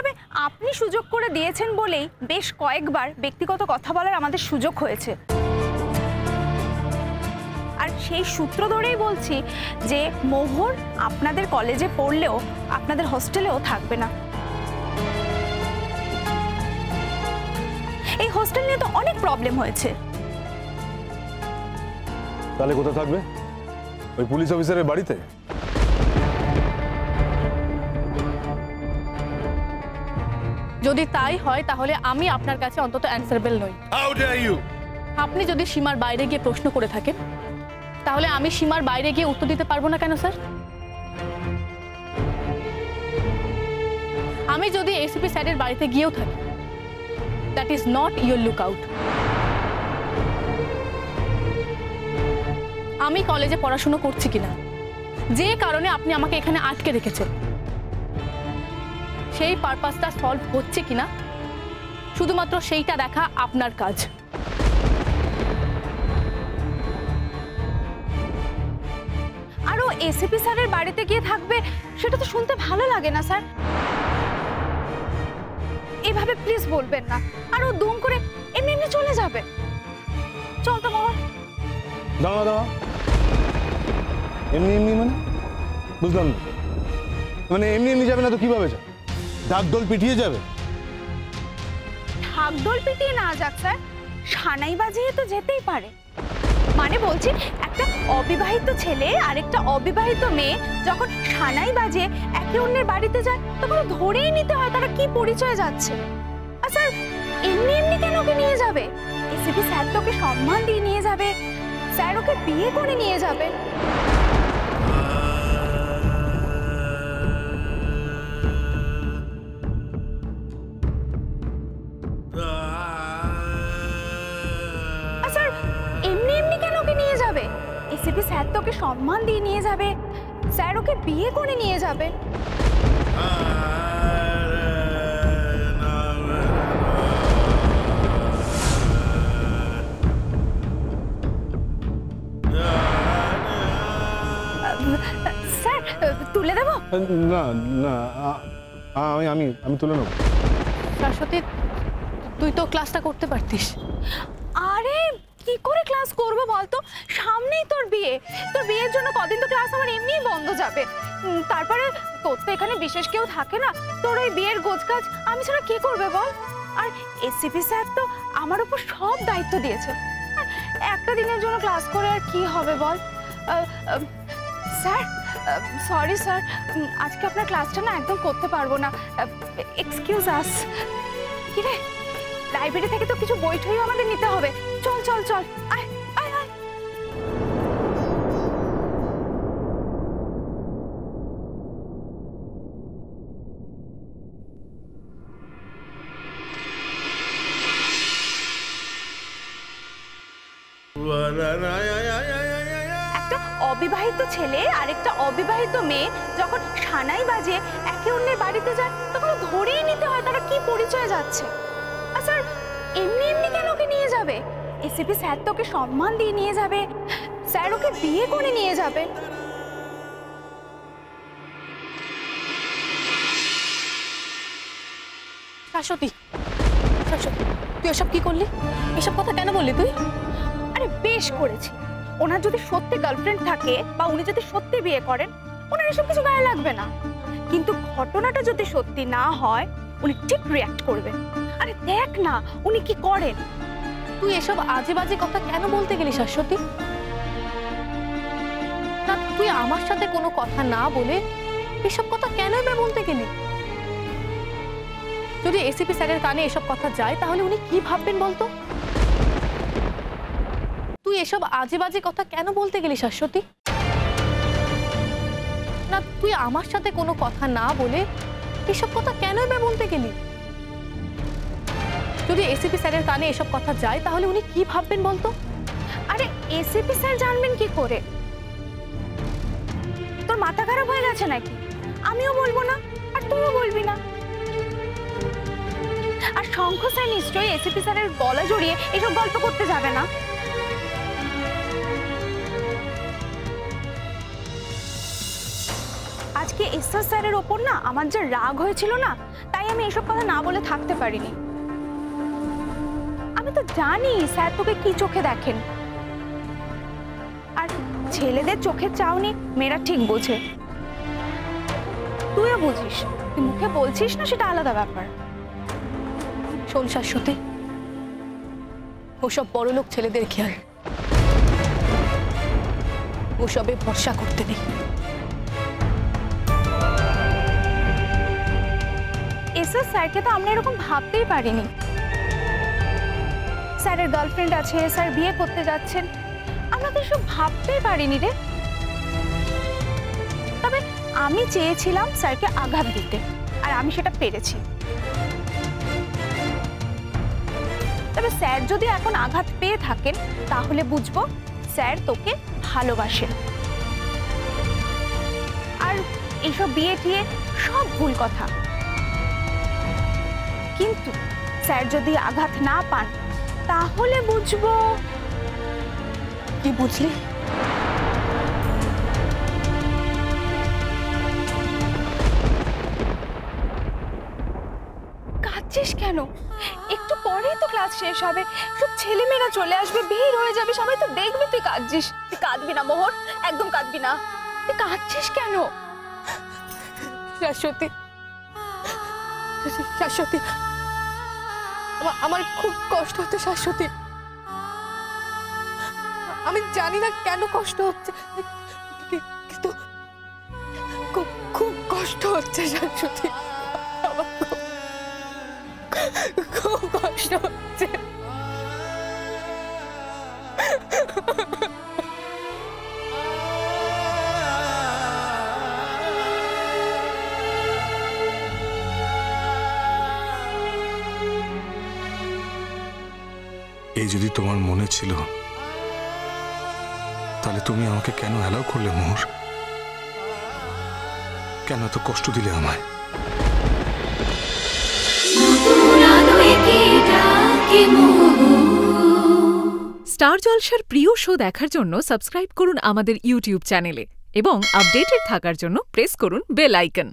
তবে আপনি সুযোগ করে দিয়েছেন বলেই বেশ কয়েকবার ব্যক্তিগত কথা বলার আমাদের সুযোগ হয়েছে। আর সেই সূত্র ধরেই বলছি যে মোহর আপনাদের কলেজে পড়লেও আপনাদের হোস্টেলেও থাকবে না। এই হোস্টেল নিয়ে তো অনেক প্রবলেম হয়েছে। তাহলে কোথায় থাকবে? ওই পুলিশ অফিসারের বাড়িতে? যদি তাই হয় তাহলে আমি আপনার কাছে অন্তত অ্যানসারেবল নই। How dare you? আপনি যদি সীমার বাইরে গিয়ে প্রশ্ন করে থাকেন তাহলে আমি সীমার বাইরে গিয়ে উত্তর দিতে পারবো না কেন স্যার? আমি যদি এসিপি স্যারের বাড়িতে গিয়েও থাকি, that is not your look out. আমি কলেজে পড়াশোনা করছি কিনা, যে কারণে আপনি আমাকে এখানে আটকে রেখেছেন, সেই পারপাসটা সলভ হচ্ছে কিনা শুধুমাত্র সেইটা দেখা আপনার কাজ। আরও এসিপি স্যারের বাড়িতে গিয়ে থাকবে, সেটা তো শুনতে ভালো লাগে না স্যার। এভাবে প্লিজ বলবেন না। আরও দুম করে এমনি এমনি চলে যাবে। চল তো মোহর। দাঁড়া দাঁড়া, এমনি এমনি মানে বুঝলাম না। মানে এমনি এমনি যাবে না তো কিভাবে যাবে? ঢাকঢোল পিটিয়ে যাবে? ঢাকঢোল পিটিয়ে না যাক স্যার, সানাই বাজিয়ে তো যেতেই পারে। মানে বলছি, একটা অবিবাহিত ছেলে আর একটা অবিবাহিত মেয়ে যখন সানাই বাজে একে অন্যের বাড়িতে যায়, তখন ধরেই নিতে হয় তারা কি পরিচয় যাচ্ছে। আর স্যার এমনি এমনি কেন ওকে নিয়ে যাবে? এসিপি স্যার তো ওকে সম্মান দিয়ে নিয়ে যাবে, স্যার ওকে বিয়ে করে নিয়ে যাবে। এসিপি স্যার তো ওকে সম্মান দিয়ে নিয়ে যাবে, স্যার ওকে বিয়ে করে নিয়ে যাবে। স্যার তুলে দেবো? না না, আমি আমি তুলে নেব। শাশ্বতী, তুই তো ক্লাসটা করতে পারতিস। আরে কি করে ক্লাস করব বলতো? সামনেই তোর বিয়ে, তোর বিয়ের জন্য কদিন তো ক্লাস আমার এমনিই বন্ধ যাবে। তারপরে তোর তো এখানে বিশেষ কেউ থাকে না, তোর ওই বিয়ের গোছগাছ আমি ছাড়া কে করবে বল? আর এসিপি স্যার তো আমার উপর সব দায়িত্ব দিয়েছে। একটা দিনের জন্য ক্লাস করে আর কি হবে বল? স্যার সরি স্যার, আজকে আপনার ক্লাসটা না একদম করতে পারবো না, এক্সকিউজ আস। কি রে, লাইব্রেরি থেকে তো কিছু বই টইও আমাদের নিতে হবে। চল চল চল, আয় আয় আয়। একটা অবিবাহিত ছেলে আর একটা অবিবাহিত মেয়ে যখন সানাই বাজে একে অন্যের বাড়িতে যায়, তখন ধরেই নিতে হয় তারা কি পরিচয় যাচ্ছে। আর স্যার এমনি এমনি কেন ওকে নিয়ে যাবে? এসিপি স্যার তো ওকে সম্মান দিয়ে নিয়ে যাবে, স্যার ওকে বিয়ে করে নিয়ে যাবে। শাশ্বতী, শাশ্বতী, তুই এসব কি করলি? এসব কথা কেন বললি তুই? আরে বেশ করেছি, ওনার যদি সত্যি গার্লফ্রেন্ড থাকে বা উনি যদি সত্যি বিয়ে করেন, ওনার এসব কিছু গায়ে লাগবে না। কিন্তু ঘটনাটা যদি সত্যি না হয়, উনি ঠিক রিঅ্যাক্ট করবেন। আরে দেখ না উনি কি করেন। তুই এসব আজে বাজে কথা কেন বলতে গেলি শাশ্বতী? না, তুই আমার সাথে কোনো কথা না বলে এসব কথা কেন বলতে গেলি? যদি এসিপি স্যারের কানে এসব কথা যায় তাহলে উনি কি ভাববেন বলতো? তুই এসব আজে বাজে কথা কেন বলতে গেলি শাশ্বতী? না, তুই আমার সাথে কোনো কথা না বলে এসব কথা কেন বলতে গেলি? যদি এসিপি স্যারের কানে এসব কথা যায় তাহলে উনি কি ভাববেন বলতো? আরে এসিপি স্যার জানবেন কি করে? তোর মাথা খারাপ হয়ে গেছে নাকি? আমিও বলবো না আর তুইও বলবি না। আর শঙ্খ স্যার নিশ্চয়ই এসিপি স্যারের গলা জড়িয়ে এসব গল্প করতে যাবে না। আজকে এসআর স্যারের ওপর না আমার যে রাগ হয়েছিল না, তাই আমি এসব কথা না বলে থাকতে পারিনি। আমি তো জানি স্যার তোকে কি চোখে দেখেন, আর ছেলেদের চোখের চাউনি মেয়েরা ঠিক বোঝে। তুইও বুঝিস, তুই মুখে বলছিস না সেটা আলাদা ব্যাপার। শোন শাশ্বতী, ওসব বড়লোক ছেলেদের খেয়াল, ওসবে ভরসা করতে নেই। এসএস স্যারকে তো আমরা এরকম ভাবতেই পারিনি। স্যারের গার্লফ্রেন্ড আছে, স্যার বিয়ে করতে যাচ্ছেন, আমরা তো এসব ভাবতেই পারিনি রে। তবে আমি চেয়েছিলাম স্যারকে আঘাত দিতে, আর আমি সেটা পেরেছি। তবে স্যার যদি এখন আঘাত পেয়ে থাকেন তাহলে বুঝবো স্যার তোকে ভালোবাসেন। আর এইসব বিয়ে টিয়ে সব ভুল কথা, কিন্তু স্যার যদি আঘাত না পান তাহলে বুঝবো। কি বুঝলি? কাঁদছিস কেন? একটু পরেই তো ক্লাস শেষ হবে, সব ছেলেমেয়েরা চলে আসবে, ভিড় হয়ে যাবে, সবাই তো দেখবে তুই কাঁদছিস। তুই কাঁদবি না মোহর, একদম কাঁদবি না। তুই কাঁদছিস কেন? শাশ্বতী, শাশ্বতী, আমার খুব কষ্ট হচ্ছে শাশ্বতী। আমি জানি না কেন কষ্ট হচ্ছে, কিন্তু খুব কষ্ট হচ্ছে শাশ্বতী। আমার খুব কষ্ট হচ্ছে। এই যদি তোমার মনে ছিল তাহলে তুমি আমাকে কেন অ্যালাউ করলে মোহর? কেন এত কষ্ট দিলে আমায়? স্টার জলসার প্রিয় শো দেখার জন্য সাবস্ক্রাইব করুন আমাদের ইউটিউব চ্যানেলে এবং আপডেটেড থাকার জন্য প্রেস করুন বেল আইকন।